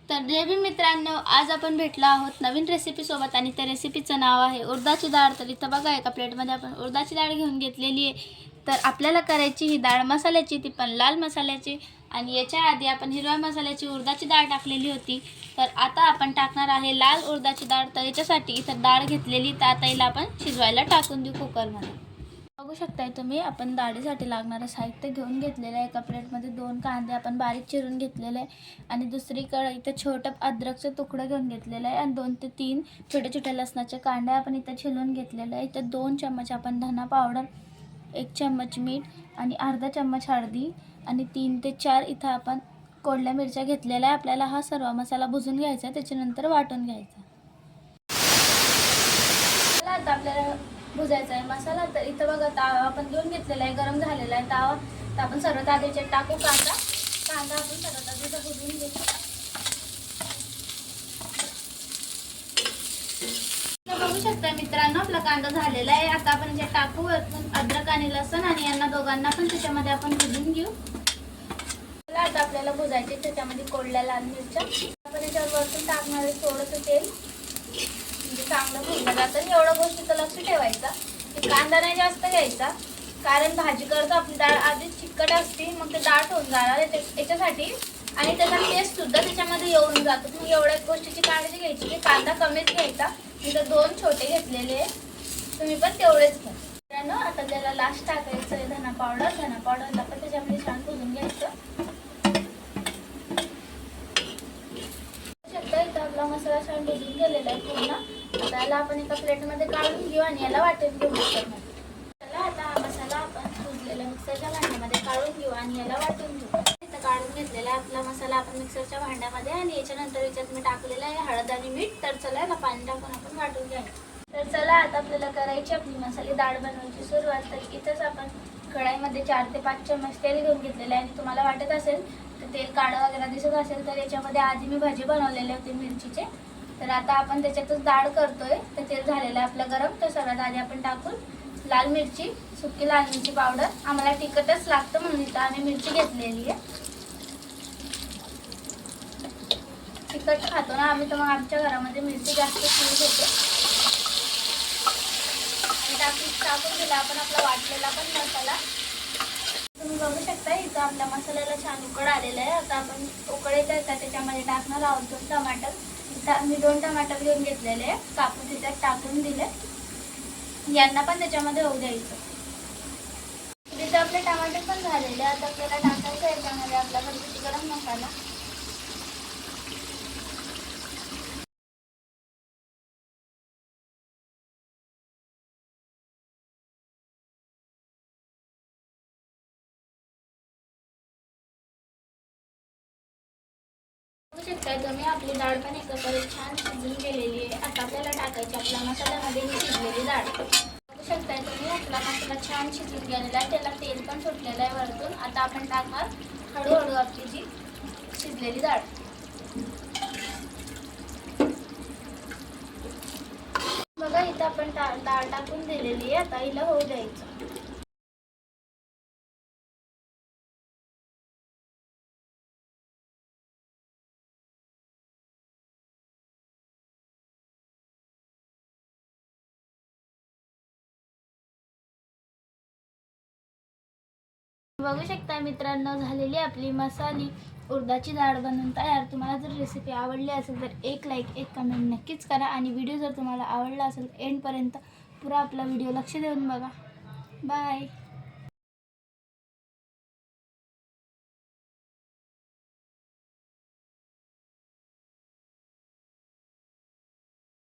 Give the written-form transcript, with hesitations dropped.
तर जय भीम मित्रांनो, आज आपण भेटलो आहोत नवीन रेसिपी सोबत आणि त्या रेसिपीचं नाव आहे उडदाची डाळ। तर इथं बघा एका प्लेटमध्ये आपण उडदाची डाळ घेऊन घेतलेली आहे। तर आपल्याला करायची ही डाळ मसाल्याची, ती पण लाल मसाल्याची। आणि याच्या आधी आपण हिरव्या मसाल्याची उडदाची डाळ टाकलेली होती। तर आता आपण टाकणार आहे लाल उडदाची डाळ। तर याच्यासाठी इथं डाळ घेतलेली, तर आता हिला आपण शिजवायला टाकून देऊ कुकरमध्ये। बघू शकताय तुम्ही, आपण डाळीसाठी लागणारं साहित्य घेऊन घेतलेलं आहे। एका प्लेटमध्ये 2 कांदे आपण बारीक चिरून घेतलेले आहे आणि दुसरीकडे इथे छोटं अद्रकचं तुकडं घेऊन घेतलेलं आहे आणि 2 ते 3 छोटे छोटे लसणाचे कांडे आपण इथे छिलून घेतलेले आहे। इथे 2 चम्मच आपण धना पावडर, 1 चम्मच मीठ आणि अर्धा चम्मच हळदी आणि 3 ते 4 इथं आपण कोरड्या मिरच्या घेतलेल्या आहे। आपल्याला हा सर्व मसाला भुजून घ्यायचा, त्याच्यानंतर वाटून घ्यायचा। आता आपल्याला भुजायचा आहे मसाला। तर इथं बघा तावा आपण घेऊन घेतलेला आहे, गरम झालेला आहे तावा। तर आपण सर्वात आधी याच्यात टाकू कांदा आपण सर्वात आधी इथं भुजून घेऊ। बघू शकता मित्रांनो, आपला कांदा झालेला आहे। आता आपण याच्यात टाकू अद्रक आणि लसूण आणि यांना दोघांना पण त्याच्यामध्ये आपण भुजून घेऊ। आता आपल्याला भुजायचे त्याच्यामध्ये कोरड्या लाल मिरच्या आपण याच्यावर वरतून टाकणार आहे थोडंसं तेल, म्हणजे चांगलं भुजलं जातं। एवढ्या गोष्टीचं लक्ष ठेवायचं की कांदा नाही जास्त घ्यायचा, कारण भाजी करतो आपली डाळ आधीच चिकट असते, मग ते दाट होऊन जाणार आहे याच्यासाठी। आणि त्याचा टेस्ट सुद्धा त्याच्यामध्ये येऊन जातो। मग एवढ्या गोष्टीची काळजी घ्यायची की कांदा कमीच घ्यायचा। इथं 2 छोटे घेतलेले, तुम्ही पण तेवढेच घ्या मित्रांनो। आता त्याला लास्ट टाकायचं आहे धना पावडरला पण त्याच्यामध्ये छान भुजून घ्यायचं। इथं आपला मसाला छान भुजून गेलेला आहे पूर्ण। आता याला आपण एका प्लेटमध्ये काढून घेऊ आणि याला वाटून घेऊ मिक्सरमध्ये। चला आता हा मसाला आपण भुजलेल्या मिक्सरच्या भांड्यामध्ये काढून घेऊ आणि याला वाटून घेऊ। इथं काढून घेतलेला आपला मसाला आपण मिक्सरच्या भांड्यामध्ये आणि याच्यानंतर याच्यात मी टाकलेलं आहे हळद आणि मीठ। तर चला याला पाणी टाकून आपण वाटून घ्यायचं। तर चला आता आपल्याला करायची आपली मसाले डाळ बनवायची सुरुवात। तर इथंच आपण कढाईमध्ये 4 ते 5 चम्मच तेल घेऊन घेतलेलं आहे आणि तुम्हाला वाटत असेल तर तेल काळं वगैरे दिसत असेल तर याच्यामध्ये आधी मी भाजी बनवलेले होते मिरचीचे। तर आता आपण त्याच्यातच डाळ करतोय, तर तेल झालेलं आहे आपलं गरम। तर सर्वात आधी आपण टाकून लाल मिरची, सुकी लाल मिरची पावडर, आम्हाला तिखटच लागतं म्हणून इथं आम्ही मिरची घेतलेली आहे। तिखट खातो ना आम्ही, तर मग आमच्या घरामध्ये मिरची जास्त यूज होते। आणि टाकून दिला आपण आपला वाटलेला पण मसाला। तुम्ही बघू शकता इथं आपल्या मसाल्याला छान उकड आलेला आहे। आता आपण उकळीत त्याच्यामध्ये टाकणार आहोत 2 टमाटर। इथं मी 2 टमाटर घेऊन घेतलेले आहे, कापून त्याच्यात टाकून दिले। यांना पण त्याच्यामध्ये होऊ द्यायचं। इथं आपले टमाटर पण झालेले। आता आपल्याला टाकायचं याच्यामध्ये आपला घरगुती गरम मसाला। बघू शकताय तुम्ही आपली डाळ पण एका परत छान शिजून गेलेली आहे। आता आपल्याला टाकायची आपल्या मसाल्यामध्ये ही शिजलेली डाळ। बघू शकताय तुम्ही आपला मसाला छान शिजून गेलेला आहे, त्याला तेल पण सुटलेलं आहे वरतून। आता आपण टाकणार हळूहळू आपली जी शिजलेली डाळ। बघा इथं आपण डाळ टाकून दिलेली आहे, आता हिला होऊ द्यायचं। बघू शकता मित्रांनो, झालेली आपली मसाली उडदाची डाळ बनवून तयार। तुम्हाला जर रेसिपी आवडली असेल तर एक लाईक, एक कमेंट नक्कीच करा आणि व्हिडिओ जर तुम्हाला आवडला असेल एंडपर्यंत पुरा आपला व्हिडिओ लक्ष देऊन बघा। बाय।